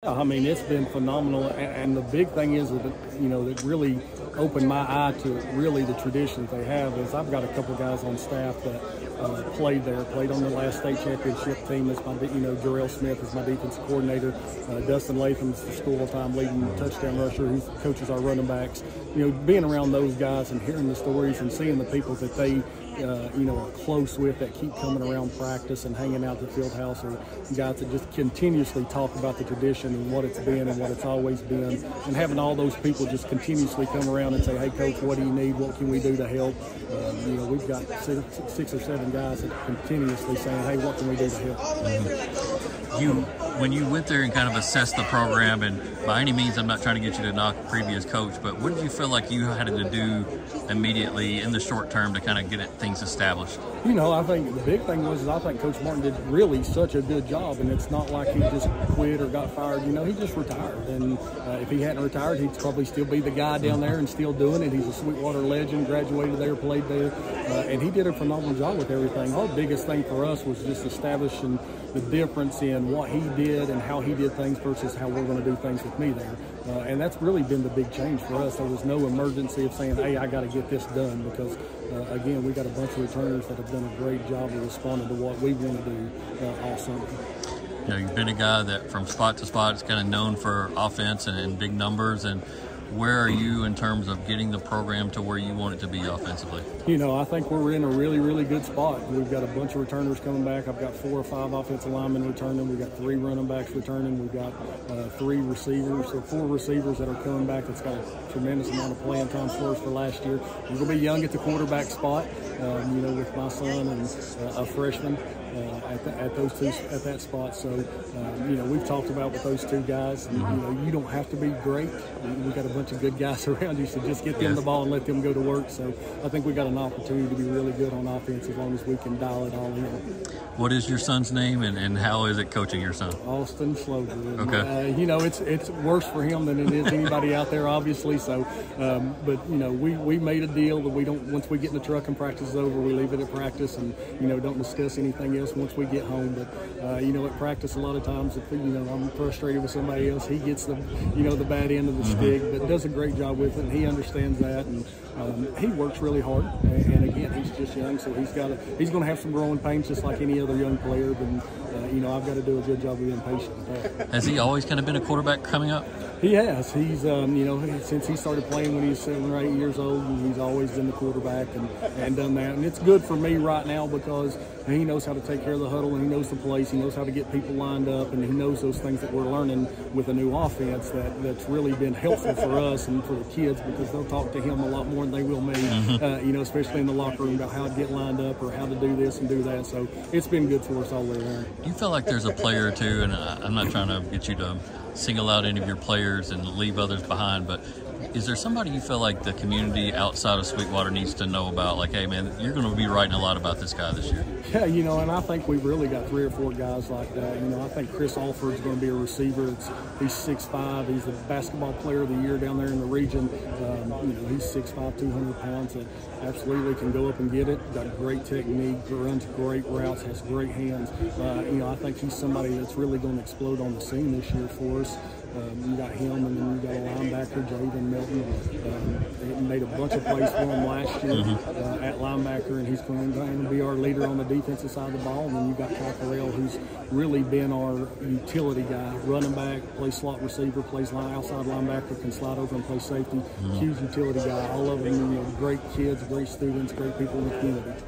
I mean, it's been phenomenal, and the big thing is that, that really opened my eye to really the traditions they have is I've got a couple guys on staff that played on the last state championship team. That's my, Jarrell Smith is my defensive coordinator. Dustin Latham's the school-time leading touchdown rusher who coaches our running backs. Being around those guys and hearing the stories and seeing the people that they are close with that keep coming around practice and hanging out at the field house, or guys that just continuously talk about the tradition and what it's been and what it's always been, and having all those people just continuously come around and say, hey coach, what do you need, what can we do to help? We've got six or seven guys that are continuously saying, hey, what can we do to help? When you went there and kind of assessed the program, and by any means I'm not trying to get you to knock previous coach, but what did you feel like you had to do immediately in the short term to kind of get things established? I think the big thing was I think Coach Martin did really such a good job, and it's not like he just quit or got fired. He just retired, and if he hadn't retired, he'd probably still be the guy down there and still doing it. He's a Sweetwater legend, graduated there, played there, and he did a phenomenal job with everything. Our biggest thing for us was just establishing the difference in what he did and how he did things versus how we're going to do things with me there. And that's really been the big change for us. There was no emergency of saying, hey, I got to get this done, because, again, we got a bunch of returners that have done a great job of responding to what we want to do all summer. You've been a guy that from spot to spot is kind of known for offense and big numbers. And where are you in terms of getting the program to where you want it to be offensively? I think we're in a really, really good spot. We've got a bunch of returners coming back. I've got 4 or 5 offensive linemen returning. We've got 3 running backs returning. We've got 3 receivers, so 4 receivers that are coming back. That's got a tremendous amount of playing time for us for last year. We're going to be young at the quarterback spot, with my son and a freshman. At that spot. So, we've talked about with those 2 guys, and, you don't have to be great. We've got a bunch of good guys around you, so just get them the ball and let them go to work. So I think we got an opportunity to be really good on offense as long as we can dial it all in. What is your son's name, and how is it coaching your son? Austin Slover. Okay. It's worse for him than it is anybody out there, obviously. So, but we made a deal that we don't. Once we get in the truck and practice is over, we leave it at practice, and don't discuss anything else once we get home. But at practice, a lot of times, if I'm frustrated with somebody else, he gets the the bad end of the stick, but does a great job with it, and he understands that, and he works really hard. And again, he's just young, so he's going to have some growing pains just like any other young player. But I've got to do a good job of being patient with that. Has he always kind of been a quarterback coming up? He has. He's, since he started playing when he was 7 or 8 years old, he's always been the quarterback and done that. And it's good for me right now because he knows how to take care of the huddle, and he knows the plays, he knows how to get people lined up, and he knows those things that we're learning with a new offense that's really been helpful for us and for the kids, because they'll talk to him a lot more than they will me, especially in the locker room about how to get lined up or how to do this and do that. So it's been good for us all the way around. Do you feel like there's a player or two, and I'm not trying to get you to single out any of your players and leave others behind, but is there somebody you feel like the community outside of Sweetwater needs to know about? Like, hey, man, you're going to be writing a lot about this guy this year. Yeah, and I think we've really got 3 or 4 guys like that. I think Chris Alford's going to be a receiver. He's 6'5". He's the basketball player of the year down there in the region. He's 6'5", 200 pounds that absolutely can go up and get it. Got great technique, runs great routes, has great hands. I think he's somebody that's really going to explode on the scene this year for us. You got him, and then you got a linebacker, Jaden Milton. He made a bunch of plays for him last year at linebacker, and he's going to be our leader on the defensive side of the ball. And then you got Cockerell, who's really been our utility guy, running back, plays slot receiver, plays outside linebacker, can slide over and play safety. Huge utility guy. All of them, great kids, great students, great people in the community.